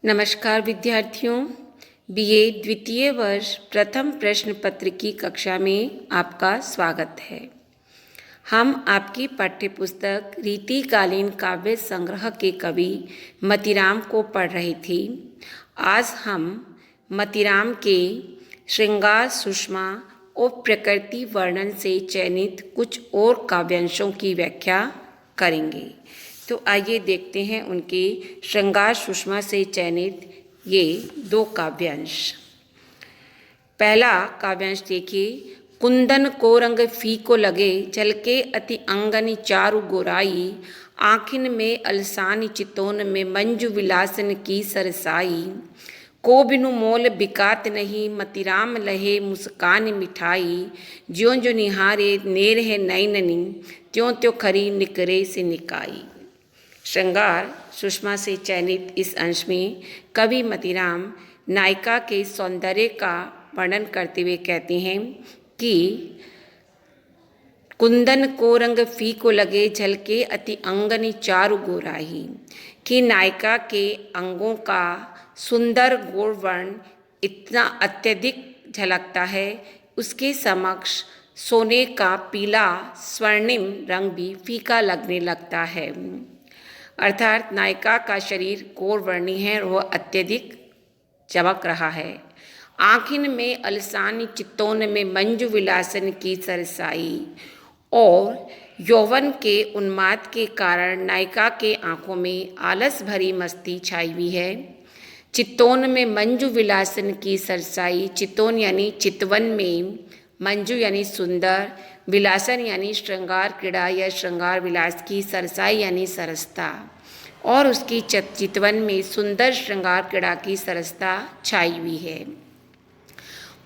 नमस्कार विद्यार्थियों, बीए द्वितीय वर्ष प्रथम प्रश्न पत्र की कक्षा में आपका स्वागत है। हम आपकी पाठ्यपुस्तक रीतिकालीन काव्य संग्रह के कवि मतीराम को पढ़ रहे थे। आज हम मतीराम के श्रृंगार सुषमा और प्रकृति वर्णन से चयनित कुछ और काव्यांशों की व्याख्या करेंगे। तो आइए देखते हैं उनके श्रृंगार सुषमा से चयनित ये दो काव्यांश। पहला काव्यांश देखिए। कुंदन को रंग फीको लगे, झलके अति अंगनि चारु गोराई, आँखिन में अलसानी चितौन में मंजू विलासन की सरसाई, को बिनु मोल बिकात नहीं, मतीराम लहे मुस्कान मिठाई, ज्यों ज्यों निहारे नेर है नैननी, त्यों त्यों खरी निकरे से निकाई। श्रृंगार सुषमा से चयनित इस अंश में कवि मतीराम नायिका के सौंदर्य का वर्णन करते हुए कहते हैं कि कुंदन को रंग फीको लगे, झलके अति अंगनि चारु गोराही, कि नायिका के अंगों का सुंदर गोर वर्ण इतना अत्यधिक झलकता है, उसके समक्ष सोने का पीला स्वर्णिम रंग भी फीका लगने लगता है। अर्थात नायिका का शरीर गौर वर्णी है और वह अत्यधिक चमक रहा है। आँखिन में अलसानी चित्तौन में मंजू विलासन की सरसाई, और यौवन के उन्माद के कारण नायिका के आँखों में आलस भरी मस्ती छाई हुई है। चित्तौन में मंजू विलासन की सरसाई, चित्तौन यानी चितवन में, मंजू यानी सुंदर, विलासन यानी श्रृंगार क्रीड़ा या श्रृंगार विलास की, सरसाई यानी सरसता, और उसकी चितवन में सुंदर श्रृंगार क्रीड़ा की सरसता छाई हुई है।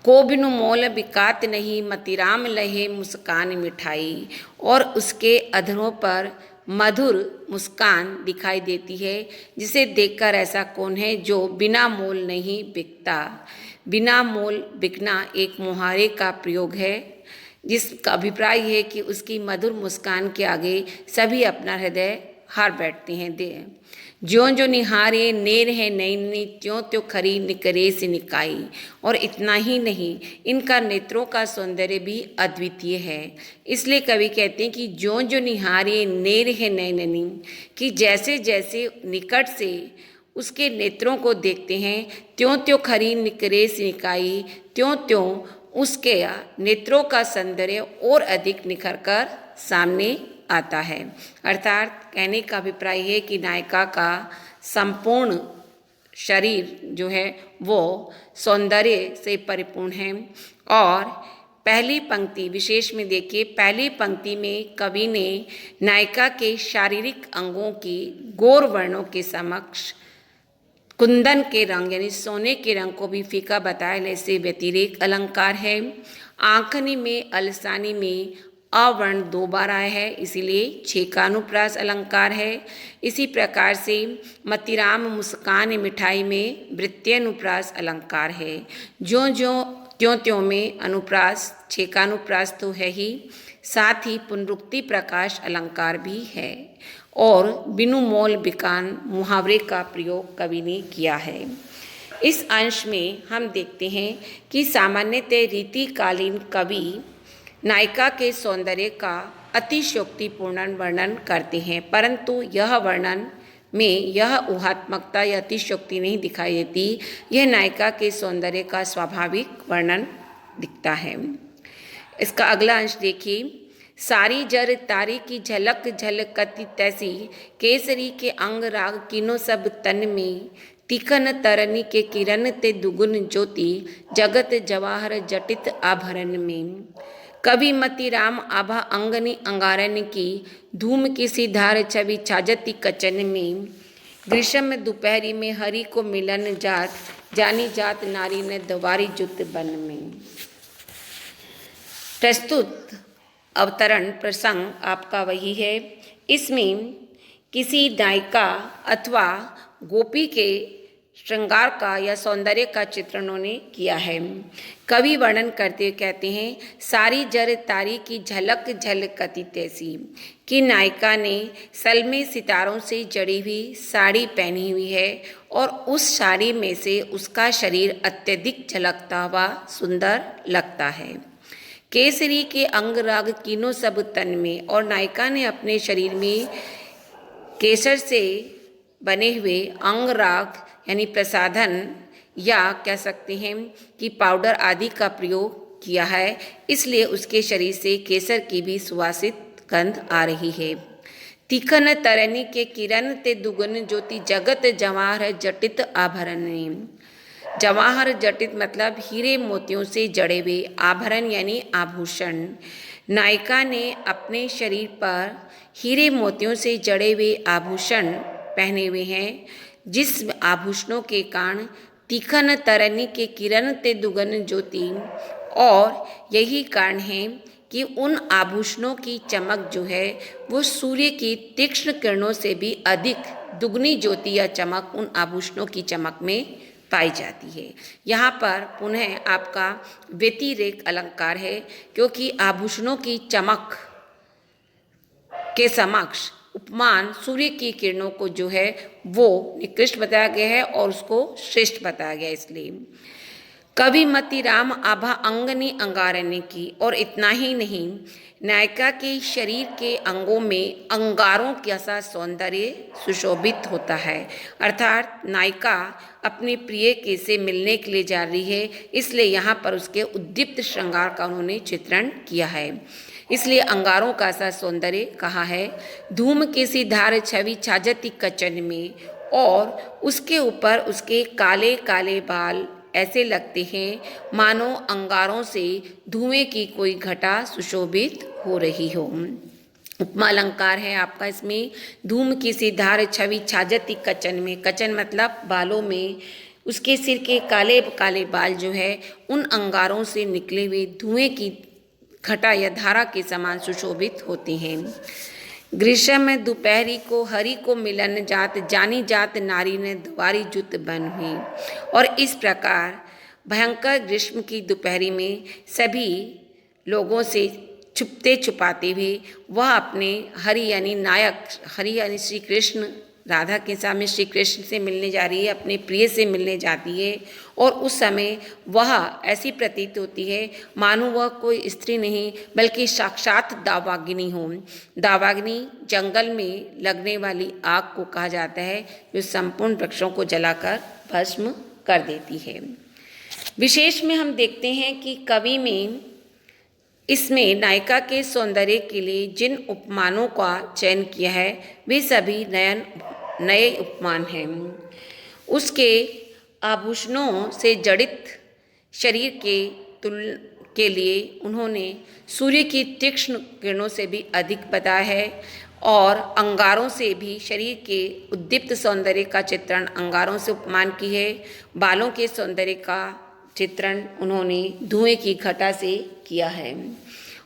को बिनु मोल बिकात नहीं, मतीराम लहे मुस्कान मिठाई, और उसके अधरों पर मधुर मुस्कान दिखाई देती है, जिसे देखकर ऐसा कौन है जो बिना मोल नहीं बिकता। बिना मोल बिकना एक मुहावरे का प्रयोग है, जिसका अभिप्राय है कि उसकी मधुर मुस्कान के आगे सभी अपना हृदय हार बैठते हैं। ज्यों ज्यों निहारे नेर है नैनी, त्यों त्यों खरी निकरे से निकाई, और इतना ही नहीं, इनका नेत्रों का सौंदर्य भी अद्वितीय है। इसलिए कवि कहते हैं कि ज्यों ज्यों निहारे नेर है नैननी, कि जैसे जैसे निकट से उसके नेत्रों को देखते हैं, त्यों त्यों खरी निकरे से निकाई, त्यों त्यों उसके नेत्रों का सौंदर्य और अधिक निखर कर सामने आता है। अर्थात कहने का अभिप्राय है कि नायिका का संपूर्ण शरीर जो है वो सौंदर्य से परिपूर्ण है। और पहली पंक्ति विशेष में देखिए, पहली पंक्ति में कवि ने नायिका के शारीरिक अंगों की गौर वर्णों के समक्ष कुंदन के रंग यानी सोने के रंग को भी फीका बताया, ऐसे व्यतिरेक अलंकार है। आंखनी में अलसानी में अवर्ण 2 बार आया है, इसीलिए 6 का अनुप्रास अलंकार है। इसी प्रकार से मतीराम मुस्कान मिठाई में वृत्त्यनुप्रास अलंकार है। ज्यों ज्यों त्यों त्यों में अनुप्रास 6 का अनुप्रास तो है ही, साथ ही पुनरुक्ति प्रकाश अलंकार भी है, और बिनु मोल बिकान मुहावरे का प्रयोग कवि ने किया है। इस अंश में हम देखते हैं कि सामान्यतः रीतिकालीन कवि नायिका के सौंदर्य का अतिशयोक्तिपूर्ण वर्णन करते हैं, परंतु यह वर्णन में यह ऊहात्मकता या अतिशयोक्ति नहीं दिखाई देती। यह नायिका के सौंदर्य का स्वाभाविक वर्णन दिखता है। इसका अगला अंश देखिए। सारी जर तारी की झलक झलकती तैसी, केसरी के अंग राग किनो सब तन में, तीखन तरनी के किरण ते दुगुन ज्योति, जगत जवाहर जटित आभरण में। कवि मतीराम आभा अंगनी अंगारन की, धूम की सी धार छवि छाजती कचन में, ग्रीष्म दोपहरी में हरि को मिलन जात, जानी जात नारी ने द्वारी जुत बन में। प्रस्तुत अवतरण प्रसंग आपका वही है। इसमें किसी नायिका अथवा गोपी के श्रृंगार का या सौंदर्य का चित्रण उन्होंने किया है। कवि वर्णन करते हुए कहते हैं, सारी जर तारी की झलक झलकती तैसी, कि नायिका ने सलमे सितारों से जड़ी हुई साड़ी पहनी हुई है और उस साड़ी में से उसका शरीर अत्यधिक झलकता हुआ सुंदर लगता है। केसरी के अंग राग कीनो सब तन में, और नायिका ने अपने शरीर में केसर से बने हुए अंग राग यानी प्रसाधन या कह सकते हैं कि पाउडर आदि का प्रयोग किया है, इसलिए उसके शरीर से केसर की भी सुवासित गंध आ रही है। तीखन तरनी के किरण ते दुगन ज्योति, जगत जवाहर जटित आभरण। जवाहर जटित मतलब हीरे मोतियों से जड़े हुए, आभरण यानी आभूषण। नायिका ने अपने शरीर पर हीरे मोतियों से जड़े हुए आभूषण पहने हुए हैं, जिस आभूषणों के कारण तीखन तरनी के किरण ते दुगन ज्योति, और यही कारण है कि उन आभूषणों की चमक जो है वो सूर्य की तीक्ष्ण किरणों से भी अधिक दुगनी ज्योति या चमक उन आभूषणों की चमक में पाई जाती है। यहाँ पर पुनः आपका व्यतिरेक अलंकार है, क्योंकि आभूषणों की चमक के समक्ष उपमान सूर्य की किरणों को जो है वो निकृष्ट बताया गया है और उसको श्रेष्ठ बताया गया। इसलिए कवि मति राम आभा अंगनी अंगारने की, और इतना ही नहीं, नायिका के शरीर के अंगों में अंगारों जैसा सौंदर्य सुशोभित होता है। अर्थात नायिका अपने प्रिय के से मिलने के लिए जा रही है, इसलिए यहाँ पर उसके उद्दीप्त श्रृंगार का उन्होंने चित्रण किया है, इसलिए अंगारों का सा सौंदर्य कहा है। धूम की सी धार छवि छाजती कचन में, और उसके ऊपर उसके काले काले बाल ऐसे लगते हैं मानो अंगारों से धुएं की कोई घटा सुशोभित हो रही हो। उपमा अलंकार है आपका इसमें, धूम की सी धार छवि छाजती कचन में, कचन मतलब बालों में, उसके सिर के काले काले बाल जो है उन अंगारों से निकले हुए धुएं की घटा या धारा के समान सुशोभित होते हैं। ग्रीष्म में दोपहरी को हरि को मिलन जात, जानी जात नारी ने द्वारी जुत बन हुई। और इस प्रकार भयंकर ग्रीष्म की दोपहरी में सभी लोगों से छुपते छुपाते हुए वह अपने हरि यानी नायक, हरि यानी श्री कृष्ण, राधा के सामने श्री कृष्ण से मिलने जा रही है, अपने प्रिय से मिलने जाती है, और उस समय वह ऐसी प्रतीत होती है मानो वह कोई स्त्री नहीं बल्कि साक्षात दावाग्नि हो। दावाग्नि जंगल में लगने वाली आग को कहा जाता है, जो संपूर्ण वृक्षों को जलाकर भस्म कर देती है। विशेष में हम देखते हैं कि कवि में इसमें नायिका के सौंदर्य के लिए जिन उपमानों का चयन किया है वे सभी नए उपमान हैं। उसके आभूषणों से जड़ित शरीर के लिए उन्होंने सूर्य की तीक्ष्ण किरणों से भी अधिक बताया है, और अंगारों से भी शरीर के उद्दीप्त सौंदर्य का चित्रण अंगारों से उपमान की है। बालों के सौंदर्य का चित्रण उन्होंने धुएं की घटा से किया है,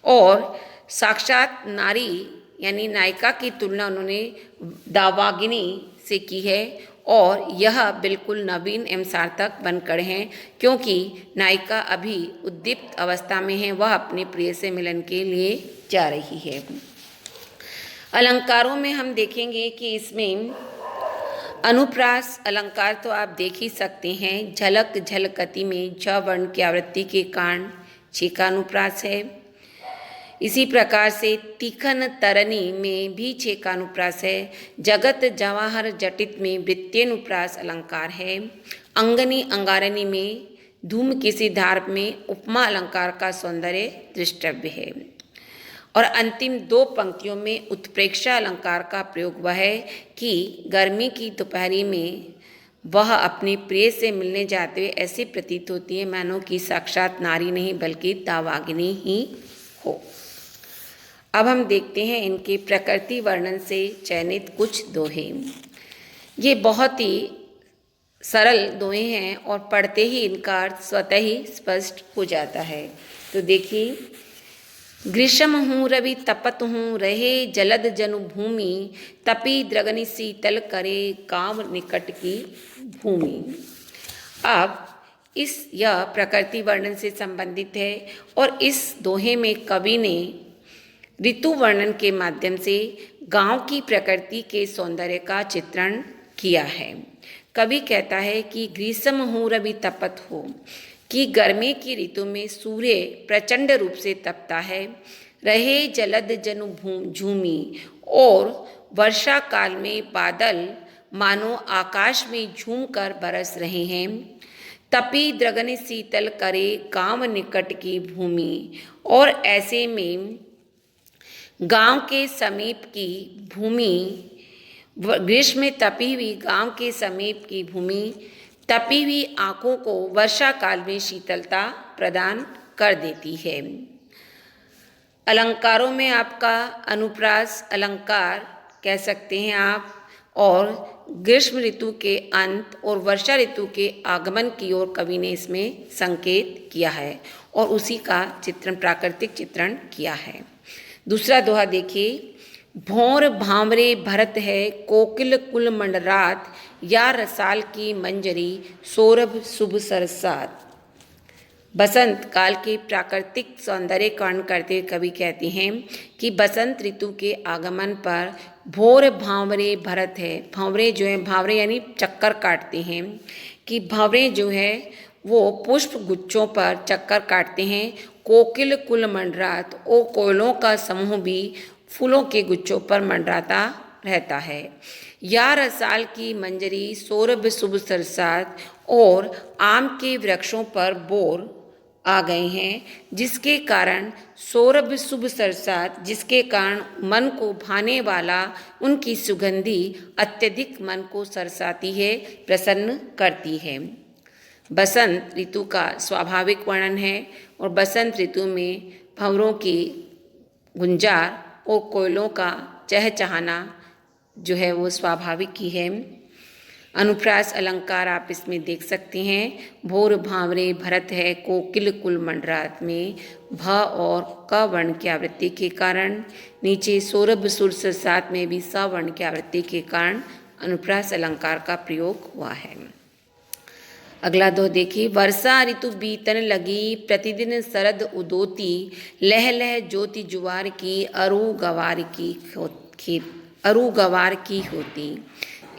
और साक्षात नारी यानी नायिका की तुलना उन्होंने दावाग्नि से की है, और यह बिल्कुल नवीन एवं सार्थक बनकर हैं, क्योंकि नायिका अभी उद्दीप्त अवस्था में है, वह अपने प्रिय से मिलन के लिए जा रही है। अलंकारों में हम देखेंगे कि इसमें अनुप्रास अलंकार तो आप देख ही सकते हैं। झलक झलकती में झ वर्ण की आवृत्ति के कारण छ का अनुप्रास है। इसी प्रकार से तीखन तरनी में भी छ का अनुप्रास है। जगत जवाहर जटित में वृत्त्यनुप्रास अलंकार है। अंगनी अंगारनी में धूम किसी धार में उपमा अलंकार का सौंदर्य दृष्टव्य है। और अंतिम दो पंक्तियों में उत्प्रेक्षा अलंकार का प्रयोग वह है कि गर्मी की दोपहरी में वह अपने प्रिय से मिलने जाते हुए ऐसी प्रतीत होती है मानो कि साक्षात नारी नहीं बल्कि दावाग्नि ही हो। अब हम देखते हैं इनके प्रकृति वर्णन से चयनित कुछ दोहे। ये बहुत ही सरल दोहे हैं और पढ़ते ही इनका अर्थ स्वतः ही स्पष्ट हो जाता है। तो देखिए, ग्रीष्म हूँ रवि तपत हूँ रहे जलद जनु भूमि, तपी द्रगनि शीतल करे गाँव निकट की भूमि। अब यह प्रकृति वर्णन से संबंधित है और इस दोहे में कवि ने ऋतु वर्णन के माध्यम से गांव की प्रकृति के सौंदर्य का चित्रण किया है। कवि कहता है कि ग्रीष्म मुहूर्त तपत हो, कि गर्मी की ऋतु में सूर्य प्रचंड रूप से तपता है, रहे जलद जनु झूमी, और वर्षा काल में बादल मानो आकाश में झूमकर बरस रहे हैं। तपी द्रगन शीतल करे गांव निकट की भूमि, और ऐसे में गांव के समीप की भूमि, ग्रीष्म में तपी हुई गांव के समीप की भूमि तपी हुई आंखों को वर्षा काल में शीतलता प्रदान कर देती है। अलंकारों में आपका अनुप्रास अलंकार कह सकते हैं आप, और ग्रीष्म ऋतु के अंत और वर्षा ऋतु के आगमन की ओर कवि ने इसमें संकेत किया है और उसी का चित्रण, प्राकृतिक चित्रण किया है। दूसरा दोहा देखिए, भौर भांवरे भरत है कोकिल कुल मंडरात, या रसाल की मंजरी सौरभ शुभ सरसात। बसंत काल के प्राकृतिक सौंदर्य का वर्णन करते हुए कवि कहते हैं कि बसंत ऋतु के आगमन पर भौर भांवरे भरत है। भांवरे जो है, भांवरे यानी चक्कर काटते हैं, कि भांवरे जो है वो पुष्प गुच्छों पर चक्कर काटते हैं। कोकिल कुल मंडरात, ओ कोयलों का समूह भी फूलों के गुच्छों पर मंडराता रहता है। या रसाल की मंजरी सौरभ शुभ सरसात, और आम के वृक्षों पर बोर आ गए हैं, जिसके कारण सौरभ शुभ सरसात, जिसके कारण मन को भाने वाला उनकी सुगंधी अत्यधिक मन को सरसाती है, प्रसन्न करती है। बसंत ऋतु का स्वाभाविक वर्णन है और बसंत ऋतु में भंवरों की गुंजार और कोयलों का चहचहाना जो है वो स्वाभाविक ही है। अनुप्रास अलंकार आप इसमें देख सकते हैं। भोर भांवरे भरत है कोकिल कुल मंडरात में भ और क वर्ण की आवृत्ति के कारण, नीचे सौरभ सुर सरसात में भी स वर्ण की आवृत्ति के कारण अनुप्रास अलंकार का प्रयोग हुआ है। अगला दो देखिए, वर्षा ऋतु बीतन लगी प्रतिदिन शरद उदोती, लह लह ज्योति जुवार की अरु गवार की होती।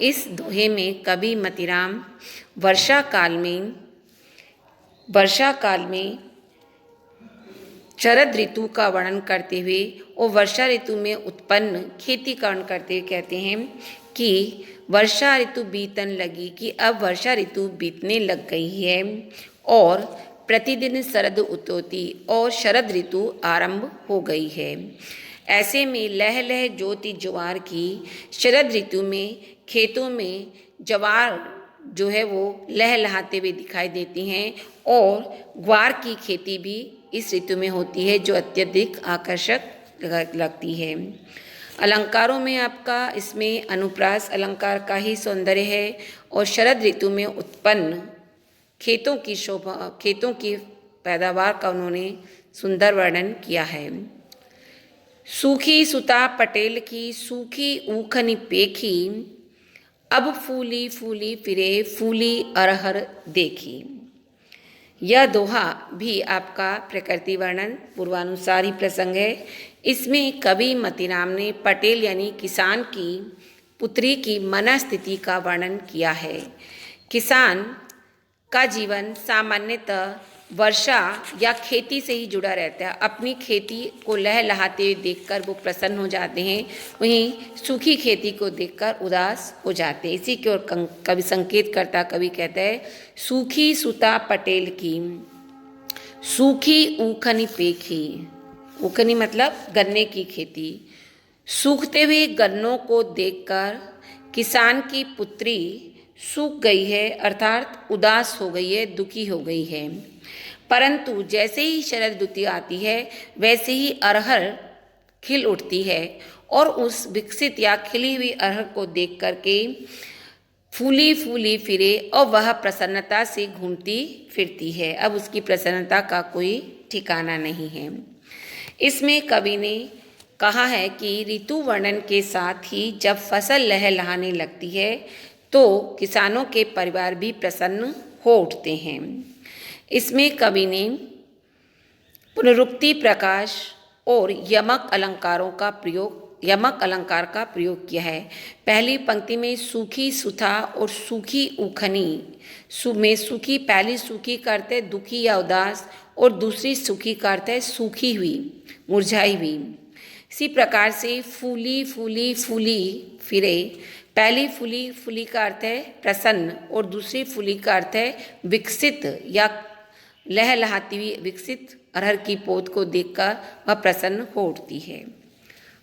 इस दोहे में कवि मतीराम वर्षा काल में शरद ऋतु का वर्णन करते हुए और वर्षा ऋतु में उत्पन्न खेती का वर्णन करते हुए कहते हैं कि वर्षा ऋतु बीतन लगी, कि अब वर्षा ऋतु बीतने लग गई है, और प्रतिदिन शरद उतोती, और शरद ऋतु आरंभ हो गई है। ऐसे में लह लह ज्योति ज्वार की, शरद ऋतु में खेतों में ज्वार जो है वो लहलहाते हुए दिखाई देती हैं, और ग्वार की खेती भी इस ऋतु में होती है जो अत्यधिक आकर्षक लगती है। अलंकारों में आपका इसमें अनुप्रास अलंकार का ही सौंदर्य है और शरद ऋतु में उत्पन्न खेतों की शोभा, खेतों की पैदावार का उन्होंने सुंदर वर्णन किया है। सूखी सुता पटेल की सूखी ऊखनी पेखी, अब फूली फूली फिरे फूली अरहर देखी। यह दोहा भी आपका प्रकृति वर्णन पूर्वानुसार ही प्रसंग है। इसमें कवि मतीराम ने पटेल यानी किसान की पुत्री की मनस्थिति का वर्णन किया है। किसान का जीवन सामान्यतः वर्षा या खेती से ही जुड़ा रहता है। अपनी खेती को लहलहाते हुए देखकर वो प्रसन्न हो जाते हैं, वहीं सूखी खेती को देखकर उदास हो जाते हैं। इसी की ओर कवि संकेत करता कवि कहता है, सूखी सुता पटेल की सूखी ऊखनी पेखी। ऊखनी मतलब गन्ने की खेती। सूखते हुए गन्नों को देखकर किसान की पुत्री सूख गई है, अर्थात उदास हो गई है, दुखी हो गई है। परंतु जैसे ही शरद ऋतु आती है वैसे ही अरहर खिल उठती है और उस विकसित या खिली हुई अरहर को देख करके फूली फूली फिरे और वह प्रसन्नता से घूमती फिरती है। अब उसकी प्रसन्नता का कोई ठिकाना नहीं है। इसमें कवि ने कहा है कि ऋतु वर्णन के साथ ही जब फसल लहलहाने लगती है तो किसानों के परिवार भी प्रसन्न हो उठते हैं। इसमें कवि ने पुनरुक्ति, प्रकाश और यमक अलंकार का प्रयोग किया है। पहली पंक्ति में सूखी, सुथा और सूखी उखनी में सूखी, पहली सूखी का अर्थ है दुखी या उदास और दूसरी सूखी का अर्थ है सूखी हुई, मुरझाई हुई। इसी प्रकार से फूली, फूली, फूली फिरे, पहली फूली, फूली का अर्थ है प्रसन्न और दूसरी फूली का अर्थ है विकसित या लहलहाती हुई, विकसित अरहर की पोत को देखकर वह प्रसन्न हो उठती है।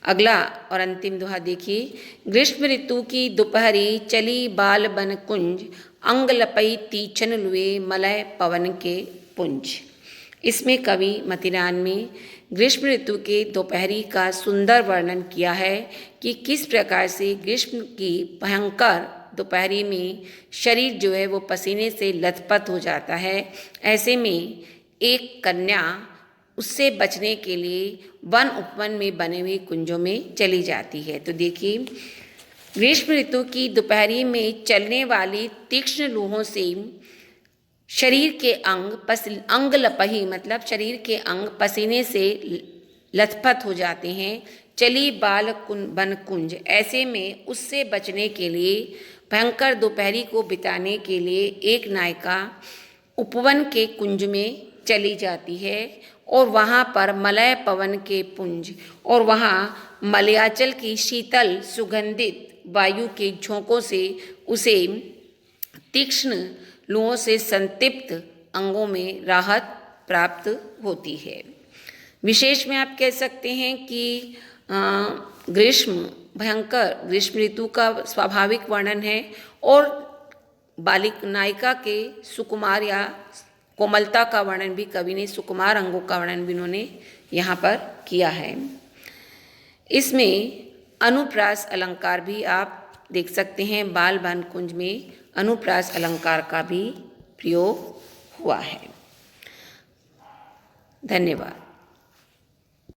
अगला और अंतिम दोहा देखिए। ग्रीष्म ऋतु की दोपहरी चली बाल बन कुंज, अंग लपई तीचन लुए मलय पवन के पुंज। इसमें कवि मतिरान में ग्रीष्म ऋतु के दोपहरी का सुंदर वर्णन किया है कि किस प्रकार से ग्रीष्म की भयंकर दोपहरी में शरीर जो है वो पसीने से लथपथ हो जाता है। ऐसे में एक कन्या उससे बचने के लिए वन उपवन में बने हुए कुंजों में चली जाती है। तो देखिए, ग्रीष्म ऋतु की दोपहरी में चलने वाली तीक्ष्ण लूहों से शरीर के अंग लपही मतलब शरीर के अंग पसीने से लथपथ हो जाते हैं। चली बाल बन कुंज, ऐसे में उससे बचने के लिए, भयंकर दोपहरी को बिताने के लिए एक नायिका उपवन के कुंज में चली जाती है और वहाँ पर मलय पवन के पुंज और वहाँ मलयाचल की शीतल सुगंधित वायु के झोंकों से उसे तीक्ष्ण लूहों से संतृप्त अंगों में राहत प्राप्त होती है। विशेष में आप कह सकते हैं कि भयंकर ग्रीष्म ऋतु का स्वाभाविक वर्णन है और बालिक नायिका के सुकुमार या कोमलता का वर्णन भी कवि ने, सुकुमार अंगों का वर्णन भी इन्होंने यहाँ पर किया है। इसमें अनुप्रास अलंकार भी आप देख सकते हैं। बाल बन कुंज में अनुप्रास अलंकार का भी प्रयोग हुआ है। धन्यवाद।